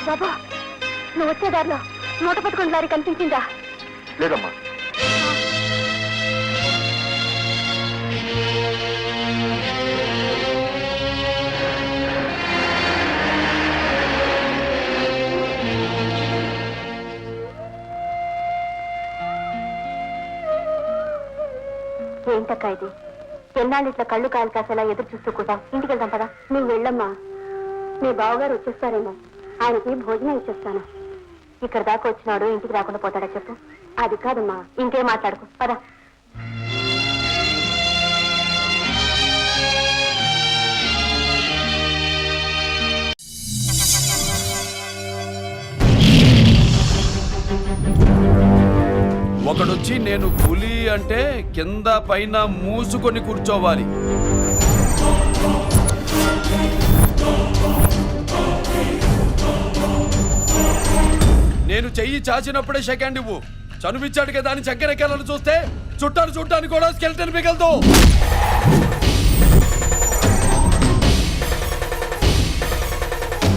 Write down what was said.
బాబా నువ్వు వచ్చే దారిలో మూట పట్టుకుని లారీ కనిపించిందా? లేదమ్మా. ఏంటక్క ఇది? ఎన్నాళ్ళు ఇట్లా కళ్ళు కాయలు కాసేలా ఎదురు చూస్తూ కూడా ఇంటికి వెళ్దాం పదా. నువ్వు వెళ్ళమ్మా, మీ బావగారు వచ్చేస్తారేమో, ఆయనకి భోజనం ఇచ్చేస్తాను. ఇక్కడ దాకా వచ్చినాడు ఇంటికి రాకుండా పోతాడా చెప్పు? అది కాదమ్మా, ఇంకేం మాట్లాడుకో పదా. ఒకడొచ్చి నేను పులి అంటే కింద పైన మూసుకొని కూర్చోవాలి. నేను చెయ్యి చాచినప్పుడే సెకండ్ ఇవ్వు. చనువిచ్చాడు కదా అని చక్కెరెక్కాలని చూస్తే చుట్టాను చూడ్డానికి కూడా స్కెల్టన్ మిగలదు.